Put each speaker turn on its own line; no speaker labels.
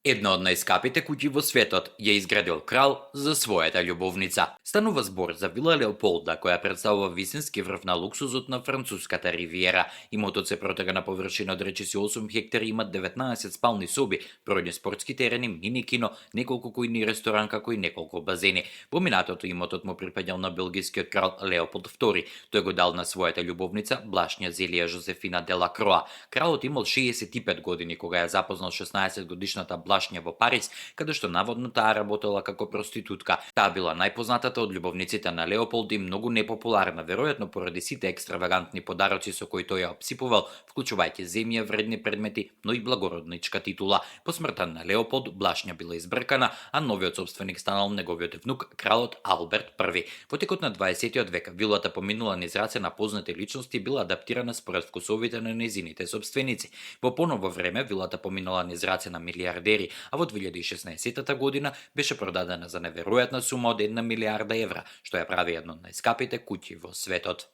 Една од најскапите куќи во светот ја изградил крал за својата љубовница. Станува збор за Вила Леополда, која представува висински врв на луксузот на француската ривиера. Имотот се протега на површина од речиси 8 хектари, има 19 спални соби, бројни спортски терени, мини кино, неколку кујни ресторан како и неколку базени. Во минатото имотот му припаѓал на белгискиот крал Леополд II. Тој го дал на својата љубовница, блашња Зелија Жозефина де ла Кроа. Кралот имал 65 години кога ја запознал 16 годишната блашња во Париз, каде што наводно таа работела како проститутка. Таа била најпознатата од љубовниците на Леополд и многу непопуларна, веројатно поради сите екстравагантни подароци со кои тој ја обсипувал, вклучувајќи земја, вредни предмети, но и благородничка титула. По смртта на Леополд, блашња била избркана, а новиот собственик станал неговиот внук, кралот Алберт I. Во текот на 20 век вилата поминала низ раце на познати личности и била адаптирана според вкусовите на нејзините собственици. Во поново време вилата поминала низ раце на милиардери, а во 2016 година беше продадена за неверојатна сума од 1 милиарда евра, што ја прави една од најскапите куќи во светот.